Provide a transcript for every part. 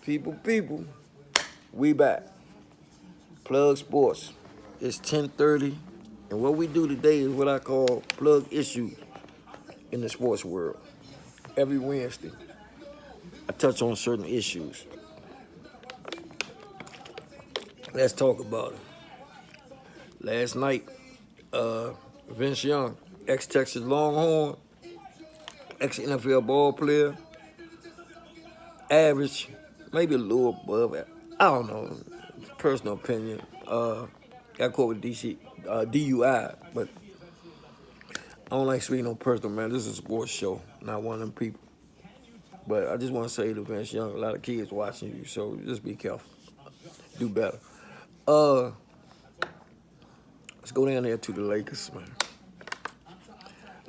People, we back. Plug Sports. It's 10:30, and what we do today is what I call plug issues in the sports world. Every Wednesday, I touch on certain issues. Let's talk about it. Last night, Vince Young, ex-Texas Longhorn, ex-NFL ball player, average, maybe a little above it. I don't know, personal opinion. Got caught with DUI, but I don't like speaking on personal, man. This is a sports show, not one of them people. But I just want to say to Vince Young, a lot of kids watching you, so just be careful. Do better. Uh, let's go down there to the Lakers, man.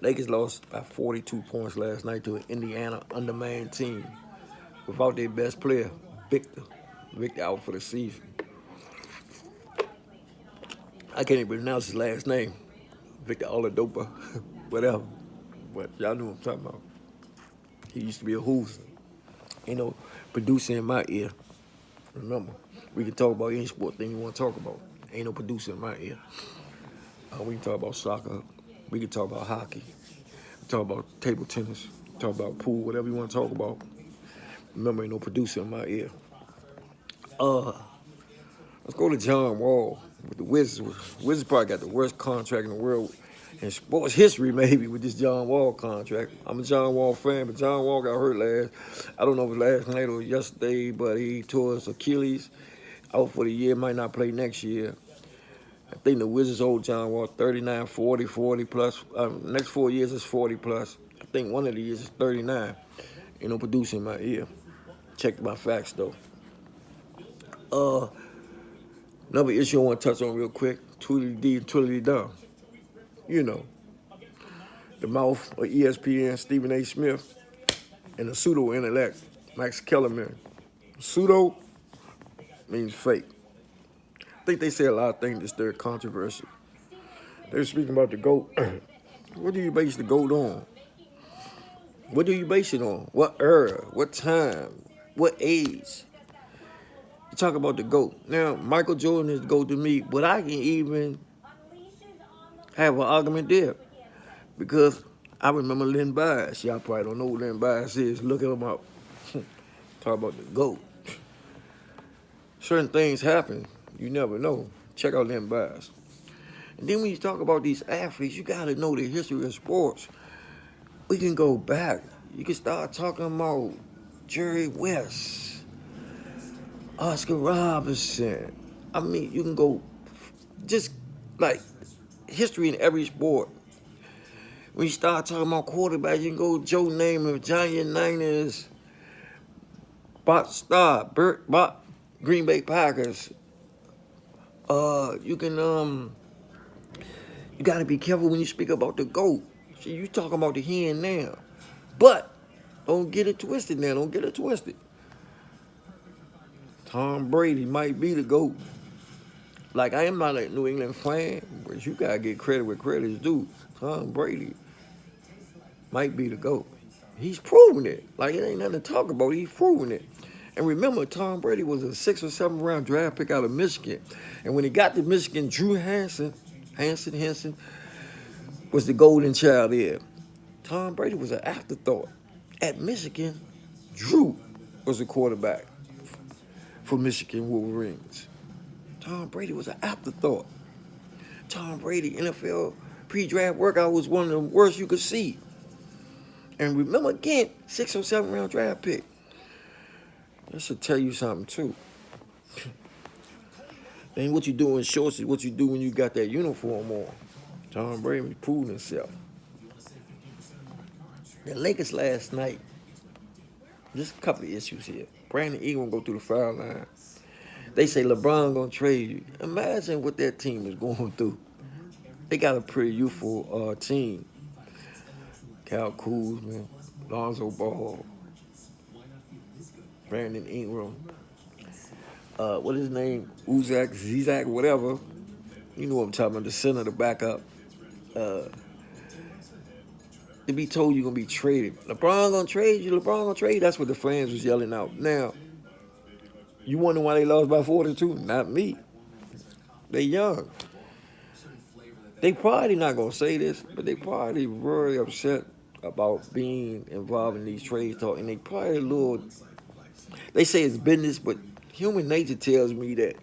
Lakers lost by 42 points last night to an Indiana undermanned team without their best player, Victor. Victor out for the season. I can't even pronounce his last name. Victor Oladipo, whatever. But y'all know what I'm talking about. He used to be a Who's, producer in my ear. Remember, we can talk about any sport thing you want to talk about. Ain't no producer in my ear. We can talk about soccer. We can talk about hockey. We talk about table tennis. Talk about pool, whatever you want to talk about. Remember, ain't no producer in my ear. Let's go to John Wall with the Wizards. Wizards probably got the worst contract in the world in sports history, maybe, with this John Wall contract. I'm a John Wall fan, but John Wall got hurt I don't know if it was last night or yesterday, but he tore his Achilles. Out for the year, might not play next year. I think the Wizards owed John Wall 39, 40, 40 plus. Next 4 years is 40 plus. I think one of the years is 39. Producing my ear. Check my facts, though. Another issue I want to touch on real quick, Tweedledee and Tweedledum. The mouth of ESPN, Stephen A. Smith, and the pseudo-intellect, Max Kellerman. Pseudo means fake. I think they say a lot of things that's very controversial. They were speaking about the GOAT. What do you base the GOAT on? What do you base it on? What era? What time? What age? You talk about the GOAT. Now, Michael Jordan is the GOAT to me, but I can even have an argument there because I remember Len Bias. Y'all probably don't know who Len Bias is. Look him up. Talk about the GOAT. Certain things happen. You never know. Check out Len Bias. And then when you talk about these athletes, you got to know the history of sports. We can go back. You can start talking about Jerry West. Oscar Robertson. I mean, you can go just like history in every sport. When you start talking about quarterbacks, you can go Joe Namath, Johnny Unitas, Bart Starr, Burt Bott, Green Bay Packers. You got to be careful when you speak about the GOAT. See, you talking about the here and now. But don't get it twisted now. Don't get it twisted. Tom Brady might be the GOAT. Like, I am not a New England fan, but you got to get credit where credit is due. Tom Brady might be the GOAT. He's proven it. Like, it ain't nothing to talk about. He's proven it. And remember, Tom Brady was a 6th or 7th round draft pick out of Michigan. And when he got to Michigan, Drew Hansen was the golden child there. Tom Brady was an afterthought. At Michigan, Drew was the quarterback for Michigan Wolverines. Tom Brady was an afterthought. Tom Brady, NFL pre-draft workout was one of the worst you could see. And remember again, 6th or 7th round draft pick. That should tell you something too. Ain't what you do in shorts is what you do when you got that uniform on. Tom Brady proved himself. The Lakers last night, just a couple of issues here. Brandon Ingram go through the foul line. They say LeBron gonna trade you. Imagine what that team is going through. They got a pretty youthful team. Kyle Kuzma, Lonzo Ball, Brandon Ingram. What is his name? Zizak, whatever. You know what I'm talking about, the center, the backup. To be told you're going to be traded. LeBron going to trade you, LeBron going to trade. That's what the fans was yelling out. Now, You wonder why they lost by 42? Not me. They young. They probably not gonna say this, but they probably very upset about being involved in these trade talk, and they probably a little. They say it's business, but human nature tells me that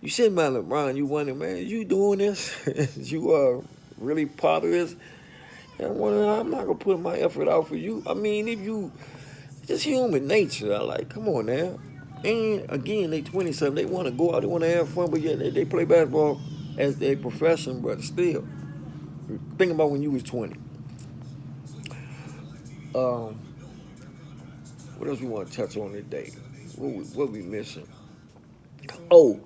you sitting by LeBron, you wonder, man, you doing this? You are really part of this? And I wonder, I'm not gonna put my effort out for you. I mean, if you, just human nature. I like, come on now. And again, they 20-something. They want to go out. They want to have fun, but yet they play basketball as their profession. But still, think about when you was 20. Um, what else we want to touch on today? What we missing? Oh,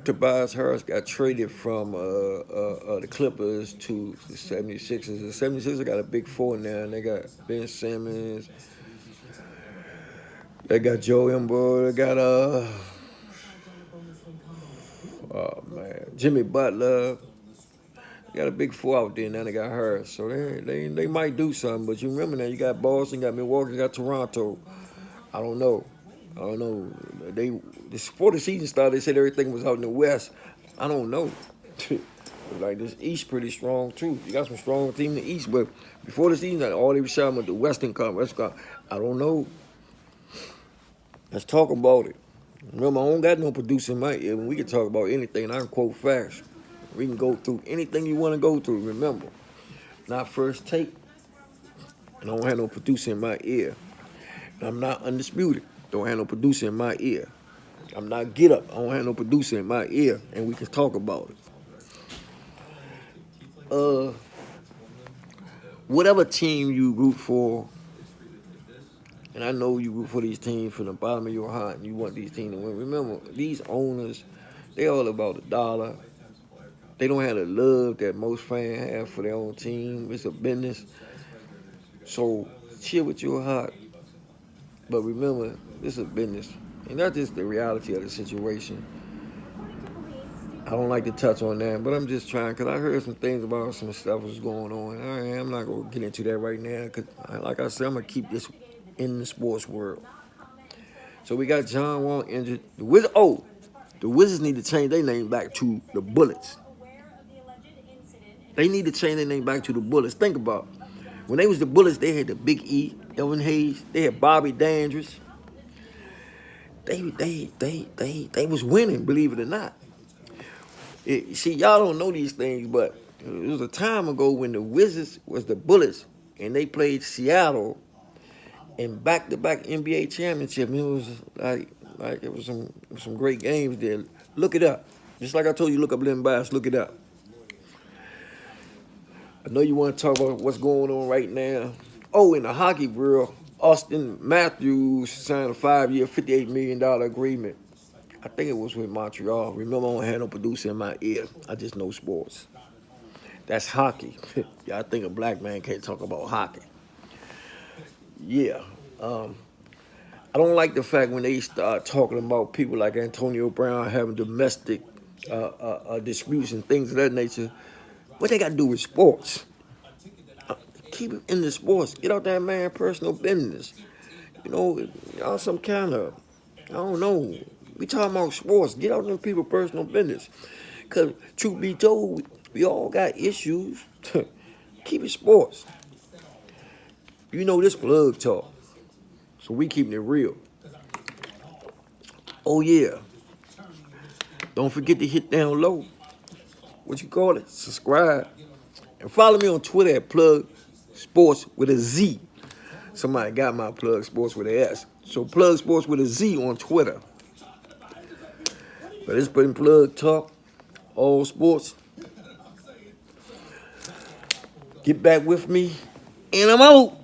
Tobias Harris got traded from the Clippers to the 76ers. The 76ers got a big four now, and they got Ben Simmons. They got Joe Embiid. They got oh man, Jimmy Butler. They got a big four out there. Now they got Harris, so they might do something. But you remember now, you got Boston, got Milwaukee, got Toronto. I don't know. Before the season started, they said everything was out in the West. I don't know. Like this East pretty strong too. You got some strong team in the East, but before the season, all they were shouting with the Western Conference. I don't know. Let's talk about it. Remember, I don't got no producer in my ear. When we can talk about anything, I can quote facts. We can go through anything you want to go through. Remember, not first take. And I don't have no producer in my ear. And I'm not undisputed. Don't have no producer in my ear. I'm not get up. I don't have no producer in my ear, and we can talk about it. Whatever team you root for, and I know you root for these teams from the bottom of your heart, and you want these teams to win. Remember, these owners, they all about the dollar. They don't have the love that most fans have for their own team. It's a business. So cheer with your heart. But remember, this is a business. And that's just the reality of the situation. I don't like to touch on that, but I'm just trying, because I heard some things about some stuff was going on. I'm not going to get into that right now, because like I said, I'm going to keep this in the sports world. So we got John Wall injured. The Wizards need to change their name back to the Bullets. They need to change their name back to the Bullets. Think about it. When they was the Bullets, they had the Big E, Elvin Hayes. They had Bobby Dandridge. They was winning, believe it or not. See, y'all don't know these things, but it was a time ago when the Wizards was the Bullets, and they played Seattle in back-to-back NBA championship. And it was like it was some great games there. Look it up. Just like I told you, look up Len Bias. Look it up. I know you want to talk about what's going on right now. Oh, in the hockey world, Austin Matthews signed a 5-year, $58 million agreement. I think it was with Montreal. Remember, I don't have no producer in my ear. I just know sports. That's hockey. Yeah, I think a black man can't talk about hockey. Yeah. I don't like the fact when they start talking about people like Antonio Brown having domestic disputes and things of that nature. What they got to do with sports? Keep it in the sports. Get out that man personal business. You know, y'all some kind of, I don't know. We talking about sports. Get out them people personal business. Because truth be told, we all got issues. Keep it sports. You know this plug talk. So we keeping it real. Oh yeah. Don't forget to hit down low. What you call it? Subscribe. And follow me on Twitter at Plug Sports with a Z. Somebody got my Plug Sports with a S. So Plug Sports with a Z on Twitter. But it's been Plug Talk, all sports. Get back with me, and I'm out.